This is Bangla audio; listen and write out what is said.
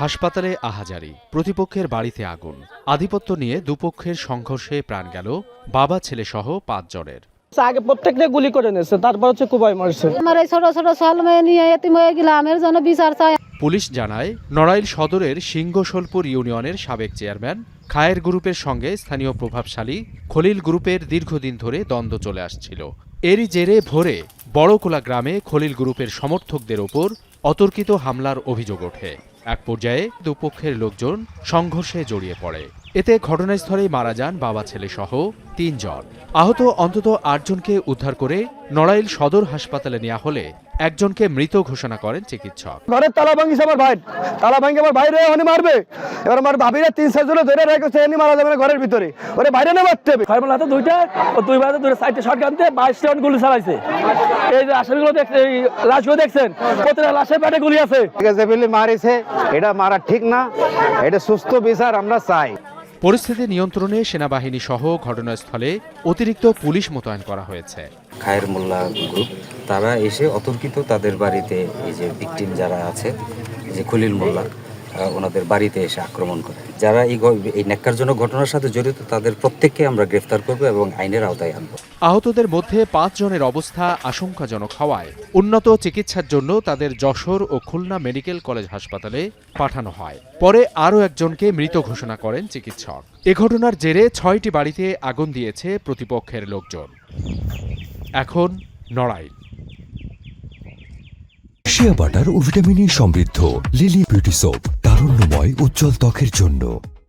হাসপাতালে আহাজারি, প্রতিপক্ষের বাড়িতে আগুন, আধিপত্য নিয়ে দুপক্ষের সংঘর্ষে প্রাণ গেল বাবা ছেলে সহ ৫ জনের। আগে প্রত্যেকটা গুলি করে নিয়েছে, তারপর হচ্ছে কুবাই মারছে। আমার এই ছোট ছোট ছেলে মেয়ে নিয়ে এতিম হয়ে গেলাম, এর জন্য বিচার চাই। পুলিশ জানায়, নড়াইল সদরের সিংহশোলপুর ইউনিয়নের সাবেক চেয়ারম্যান খায়ের গ্রুপের সঙ্গে স্থানীয় প্রভাবশালী খলিল গ্রুপের দীর্ঘদিন ধরে দ্বন্দ্ব চলে আসছিল। এরই জেরে ভোরে বড়কোলা গ্রামে খলিল গ্রুপের সমর্থকদের ওপর অতর্কিত হামলার অভিযোগ ওঠে। এক পর্যায়ে দুপক্ষের লোকজন সংঘর্ষে জড়িয়ে পড়ে। এতে ঘটনাস্থলেই মারা যান বাবা ছেলে সহ ৩ জন। আহত অন্তত ৮ জনকে উদ্ধার করে নড়াইল সদর হাসপাতালে নেওয়া হলে একজনকে মৃত ঘোষণা করেন চিকিৎসক। ঘরের তালা ভাঙিছে আমার ভাই, তালা ভাঙি আমার ভাইরে ওখানে মারবে। এবার আমার ভাবিরা ৩-৪ জন ধরে রেখেছে, এমনি মারা যাবে না ঘরের ভিতরে, ওরে বাইরে না মারতে হবে। খয়রুল হাতে দুইটা ও দুই বারে দুটো সাইডে শট গানতে 22 রাউন্ড গুলি চালাইছে। এই যে আসামিগুলো দেখছেন, এই লাশগুলো দেখছেন, প্রতিটা লাশের পেটে গুলি আছে। যে বলে মারিছে, এটা মারা ঠিক না, এটা সুস্থ বিচার আমরা চাই। পরিস্থিতি নিয়ন্ত্রণে সেনাবাহিনী সহ ঘটনাস্থলে অতিরিক্ত পুলিশ মোতায়েন করা হয়েছে। খায়ের মোল্লা গ্রুপ তারা এসে অতর্কিত তাদের বাড়িতে, এই যে ভিকটিম যারা আছে, এই যে খলিল মোল্লা, ওনাদের বাড়িতে এসে আক্রমণ করে। যারা এই ন্যাক্কারজনক ঘটনার সাথে জড়িত তাদের প্রত্যেককে আমরা গ্রেফতার করব এবং আইনের আওতায় আনব। আহতদের মধ্যে ৫ জনের অবস্থা আশঙ্কাজনক হওয়ায় উন্নত চিকিৎসার জন্য তাদের যশোর ও খুলনা মেডিকেল কলেজ হাসপাতালে পাঠানো হয়। পরে আরও একজনকে মৃত ঘোষণা করেন চিকিৎসক। এ ঘটনার জেরে ৬টি বাড়িতে আগুন দিয়েছে প্রতিপক্ষের লোকজন। এখন নড়াইল। শিয়া বাটার ও ভিটামিন ই সমৃদ্ধ লিলি বিউটি সোপ, তারুণ্যময় উজ্জ্বল ত্বকের জন্য।